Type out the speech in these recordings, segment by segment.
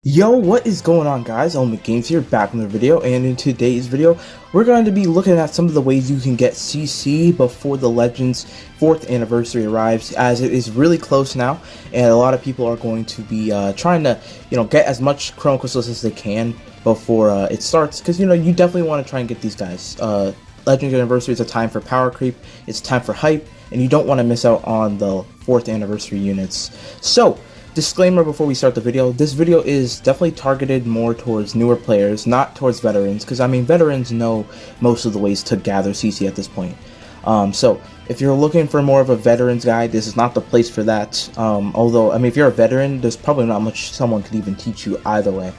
Yo, what is going on, guys? Games here, back in the video, and in today's video, we're going to be looking at some of the ways you can get CC before the Legends 4th anniversary arrives, as it is really close now, and a lot of people are going to be trying to, get as much Chrono Crystals as they can before it starts, because, you definitely want to try and get these guys. Legends anniversary is a time for power creep, it's time for hype, and you don't want to miss out on the 4th anniversary units. So, disclaimer before we start the video, this video is definitely targeted more towards newer players, not towards veterans, because veterans know most of the ways to gather CC at this point. So if you're looking for more of a veterans guide, this is not the place for that. Although, if you're a veteran, there's probably not much someone could even teach you either way.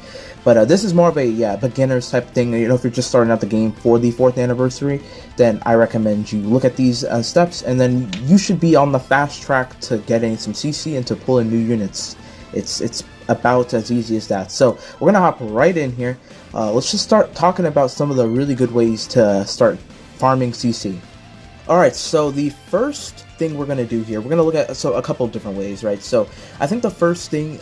But this is more of a beginners type thing. If you're just starting out the game for the 4th anniversary, then I recommend you look at these steps, and then you should be on the fast track to getting some CC and to pulling new units. It's about as easy as that. So we're gonna hop right in here. Let's just start talking about some of the really good ways to start farming CC. Alright, so the first thing we're gonna do here, we're gonna look at a couple of different ways, right? So I think the first thing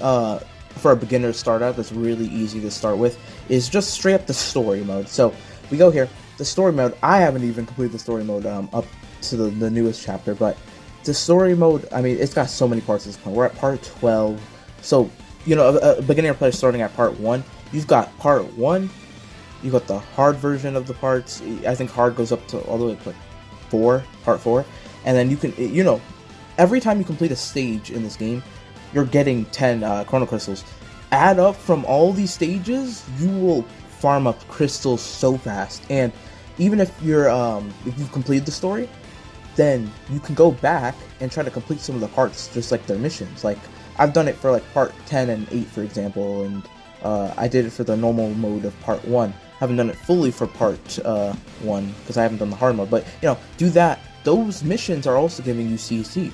for a beginner startup that's really easy to start with is just straight up the story mode. So we go here, the story mode. I haven't even completed the story mode up to the newest chapter, but the story mode, it's got so many parts at this point. We're at part 12. So, a beginner player starting at part 1, you've got part 1, you've got the hard version of the parts. I think hard goes up to all the way to part 4, and then you can, every time you complete a stage in this game, you're getting 10 Chrono Crystals. Add up from all these stages, you will farm up crystals so fast. And even if you've completed the story, then you can go back and try to complete some of the parts, just like their missions. Like, I've done it for like part 10 and 8, for example, and I did it for the normal mode of part 1. Haven't done it fully for part 1 because I haven't done the hard mode. But do that. Those missions are also giving you CC,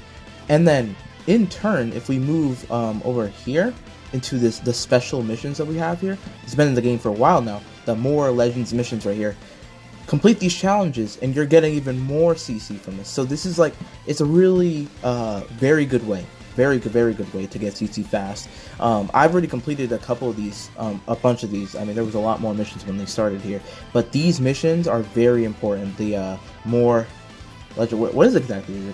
and then in turn, if we move over here into the special missions that we have here, it's been in the game for a while now. The more Legends missions right here. Complete these challenges, and you're getting even more CC from this. So this is it's a really very good way. Very good way to get CC fast. I've already completed a couple of these, a bunch of these. There was a lot more missions when they started here, but these missions are very important. The more legend, what is it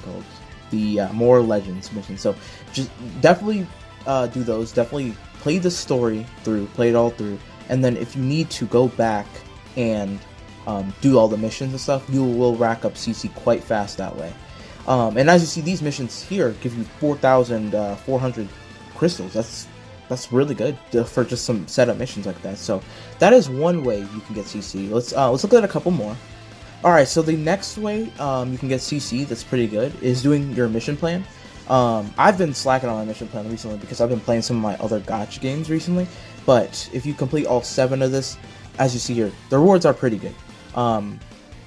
called? The more Legends missions. So just definitely do those. Definitely play the story through, play it all through, and then if you need to go back and do all the missions and stuff, you will rack up CC quite fast that way. And as you see, these missions here give you 4,400 crystals. That's really good for just some setup missions like that. So that is one way you can get CC. Let's look at a couple more. Alright, so the next way you can get CC that's pretty good is doing your mission plan. I've been slacking on my mission plan recently because I've been playing some of my other gacha games recently. But if you complete all 7 of this, as you see here, the rewards are pretty good.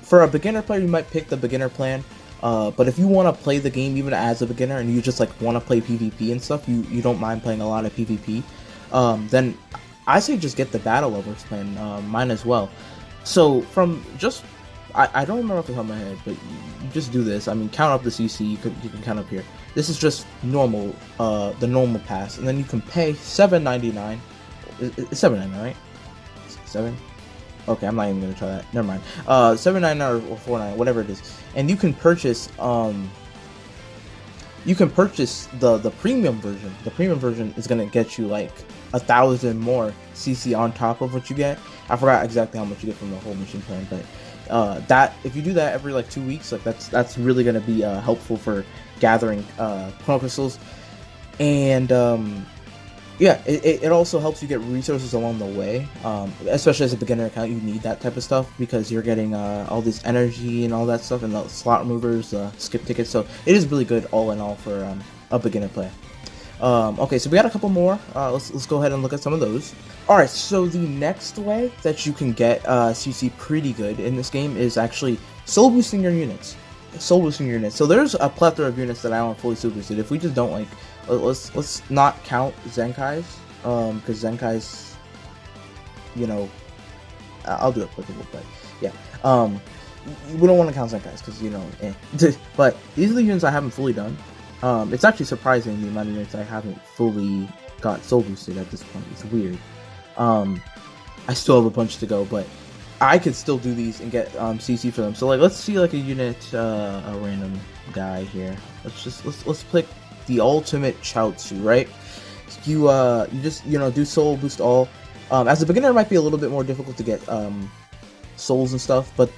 For a beginner player, you might pick the beginner plan. But if you want to play the game even as a beginner and you just want to play PvP and stuff, you don't mind playing a lot of PvP, then I say just get the Battle Lovers plan, mine as well. So from just, I don't remember off the top of my head, but you just do this. Count up the CC, you can count up here. This is just normal, the normal pass, and then you can pay $7.99. It's $7.99, right? 7? Okay, I'm not even gonna try that. Never mind. $7.99 or $4.99, whatever it is, and you can purchase the premium version. The premium version is gonna get you 1,000 more CC on top of what you get. I forgot exactly how much you get from the whole mission plan, but that if you do that every 2 weeks, that's really gonna be helpful for gathering Chrono Crystals, and yeah, it also helps you get resources along the way, especially as a beginner account. You need that type of stuff because you're getting all this energy and all that stuff, and the slot removers, skip tickets. So it is really good all in all for a beginner play. Okay, so we got a couple more. Let's go ahead and look at some of those. Alright, so the next way that you can get CC pretty good in this game is actually soul boosting your units. So there's a plethora of units that I don't fully soul boosted. If we just don't let's not count Zenkai's, because Zenkai's, I'll do it applicable, but yeah, we don't want to count Zenkai's because But these are the units I haven't fully done. It's actually surprising the amount of units I haven't fully got soul boosted at this point. It's weird. I still have a bunch to go, but I could still do these and get CC for them. So like, let's see like a unit, a random guy here. Let's pick the ultimate Chaozu, right? You just do soul boost all. As a beginner, it might be a little bit more difficult to get souls and stuff, but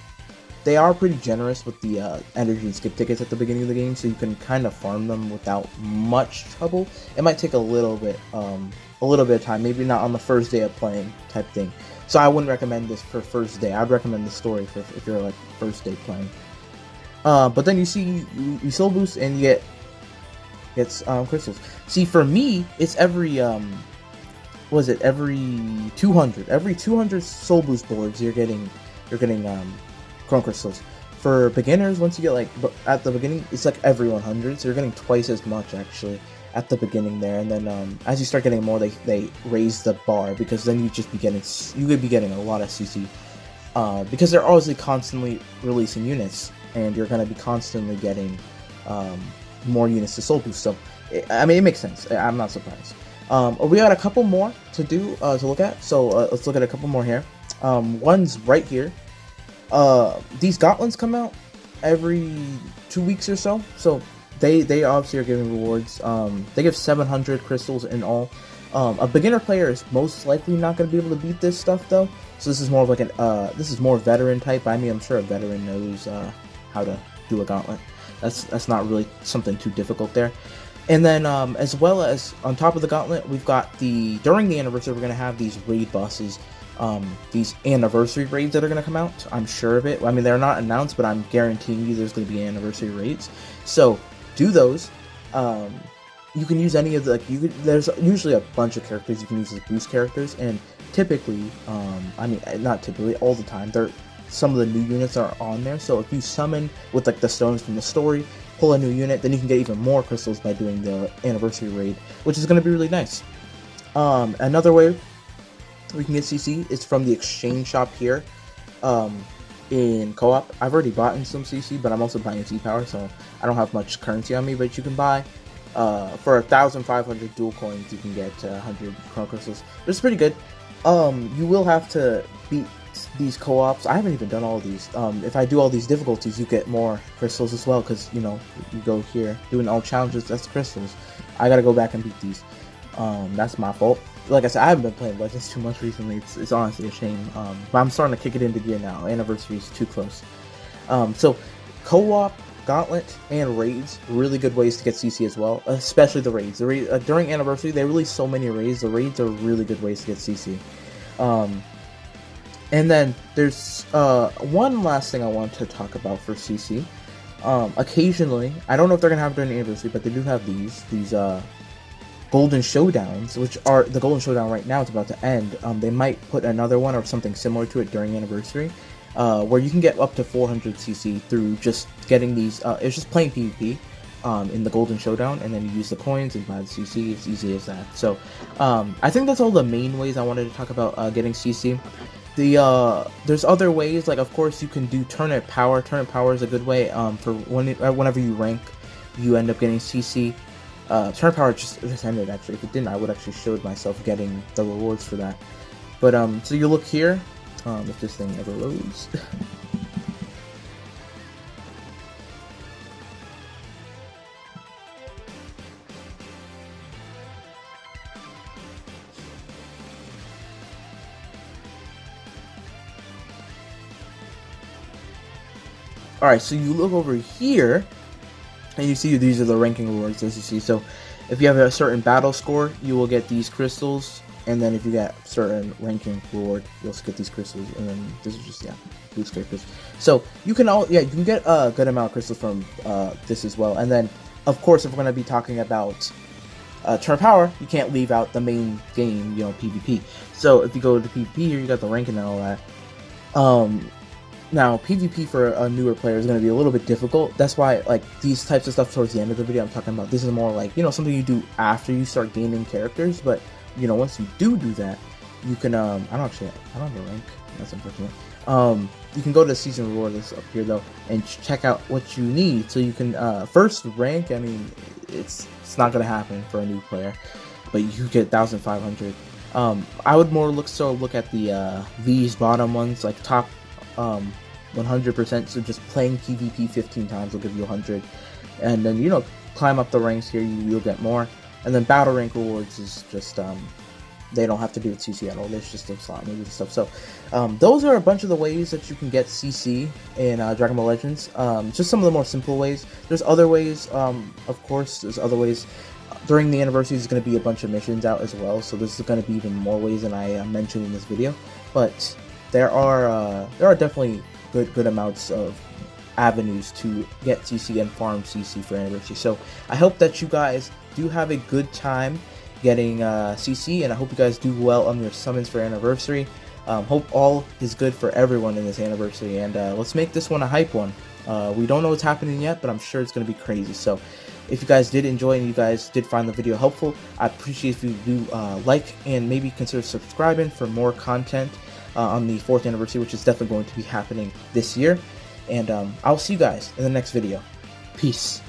they are pretty generous with the energy and skip tickets at the beginning of the game, so you can kind of farm them without much trouble. It might take a little bit of time, maybe not on the first day of playing type thing. So I wouldn't recommend this for first day. I'd recommend the story for if you're like first day playing. But then you see you soul boost and you get crystals. See, for me, it's every every 200. Every 200 soul boost boards, you're getting chrono crystals. For beginners, once you get like at the beginning, it's like every 100, so you're getting twice as much actually at the beginning there. And then as you start getting more, they raise the bar, because then you could be getting a lot of CC, because they're obviously constantly releasing units, and you're going to be constantly getting more units to soul boost. So I mean, it makes sense. I'm not surprised. We got a couple more to do to look at, so let's look at a couple more here. One's right here. These gauntlets come out every 2 weeks or so, so they obviously are giving rewards. They give 700 crystals in all. A beginner player is most likely not going to be able to beat this stuff though, so this is more of like this is more veteran type. I mean, I'm sure a veteran knows how to do a gauntlet. That's not really something too difficult there. And then as well as on top of the gauntlet, we've got during the anniversary, we're going to have these raid bosses. These anniversary raids that are going to come out. I'm sure of it. I mean, they're not announced, but I'm guaranteeing you there's going to be anniversary raids. So do those. You can use any of the there's usually a bunch of characters you can use as boost characters, and typically, I mean, not typically, all the time, some of the new units are on there. So if you summon with like the stones from the story, pull a new unit, then you can get even more crystals by doing the anniversary raid, which is going to be really nice. Another way we can get CC is from the exchange shop here in co-op. I've already bought in some CC, but I'm also buying Z-Power, so I don't have much currency on me, but you can buy for 1,500 dual coins, you can get 100 chrono crystals, which is pretty good. You will have to beat these co-ops. I haven't even done all of these. If I do all these difficulties, you get more crystals as well, because you go here doing all challenges, that's crystals. I gotta go back and beat these. That's my fault. Like I said, I haven't been playing Legends too much recently. It's honestly a shame. But I'm starting to kick it into gear now. Anniversary is too close. So co-op, gauntlet, and raids, really good ways to get CC as well. Especially the raids. During anniversary, they release so many raids. The raids are really good ways to get CC. And then there's one last thing I want to talk about for CC. Occasionally, I don't know if they're gonna have it during the anniversary, but they do have these Golden Showdowns, which are the Golden Showdown right now. It's about to end. They might put another one or something similar to it during anniversary, where you can get up to 400 CC through just getting these. It's just plain PvP in the Golden Showdown, and then you use the coins and buy the CC. It's easy as that. So I think that's all the main ways I wanted to talk about getting CC. There's other ways, like of course you can do Turnip Power. Turnip Power is a good way for whenever you rank, you end up getting CC. Turnip Power just ended actually. If it didn't, I would actually showed myself getting the rewards for that. But so you look here, if this thing ever loads. Alright, so you look over here, and you see these are the ranking rewards, as you see. So if you have a certain battle score, you will get these crystals, and then if you get certain ranking reward, you'll get these crystals, and then this is just, boost characters. So you can you can get a good amount of crystals from this as well. And then, of course, if we're going to be talking about Turnip Power, you can't leave out the main game, PvP. So if you go to PvP here, you got the ranking and all that. Now, PvP for a newer player is going to be a little bit difficult. That's why, like, these types of stuff towards the end of the video I'm talking about, this is more like, something you do after you start gaining characters. But, once you do that, you can, I don't have a rank. That's unfortunate. You can go to the season reward list up here, though, and check out what you need. So you can, first rank, I mean, it's not going to happen for a new player. but you get 1,500. I would more look at the these bottom ones, like top 100%. So just playing PvP 15 times will give you 100, and then climb up the ranks here, you'll get more. And then battle rank rewards is just they don't have to do with CC at all. There's just some slot moves and stuff. So those are a bunch of the ways that you can get CC in Dragon Ball Legends. Just some of the more simple ways. There's other ways, of course. There's other ways. During the anniversary, there's going to be a bunch of missions out as well. So there's going to be even more ways than I mentioned in this video. But there are definitely good amounts of avenues to get CC and farm CC for anniversary. So I hope that you guys do have a good time getting CC, and I hope you guys do well on your summons for anniversary. Hope all is good for everyone in this anniversary, and let's make this one a hype one. We don't know what's happening yet, but I'm sure it's going to be crazy. So if you guys did enjoy and you guys did find the video helpful, I appreciate if you do like and maybe consider subscribing for more content on the 4th anniversary, which is definitely going to be happening this year. And I'll see you guys in the next video. Peace.